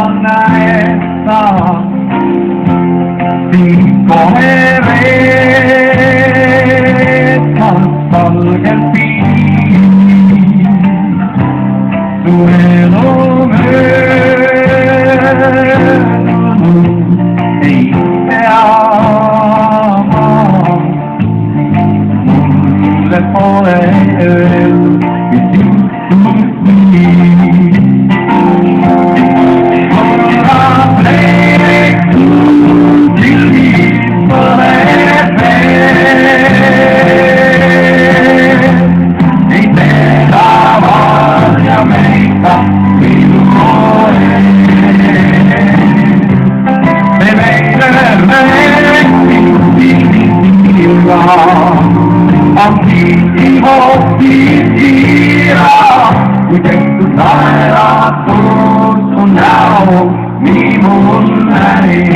naesta sin coherezca salga el fin suelo y te ama le poder y sin we take the night off so now me moonlight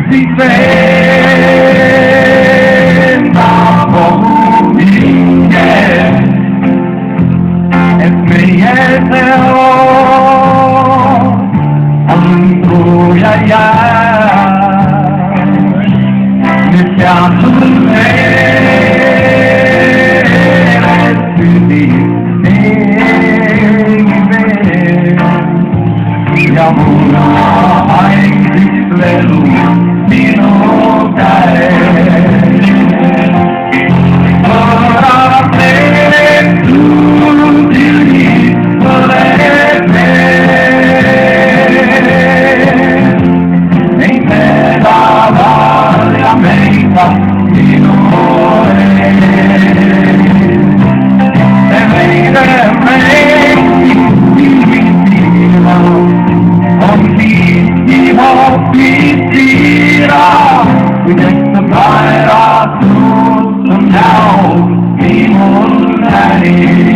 si senta por mi es mi ya mi piace Yamuna ay Krislelu Dino Kare Ora te tu dili volete Ei te la valia meita Dino Te veide we take the night off so now we moonlight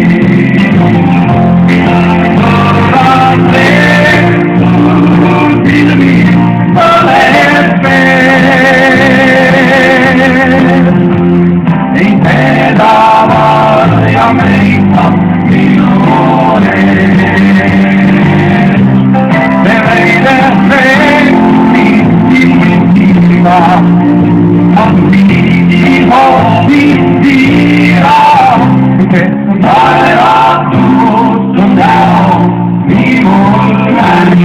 Now, we moonlight.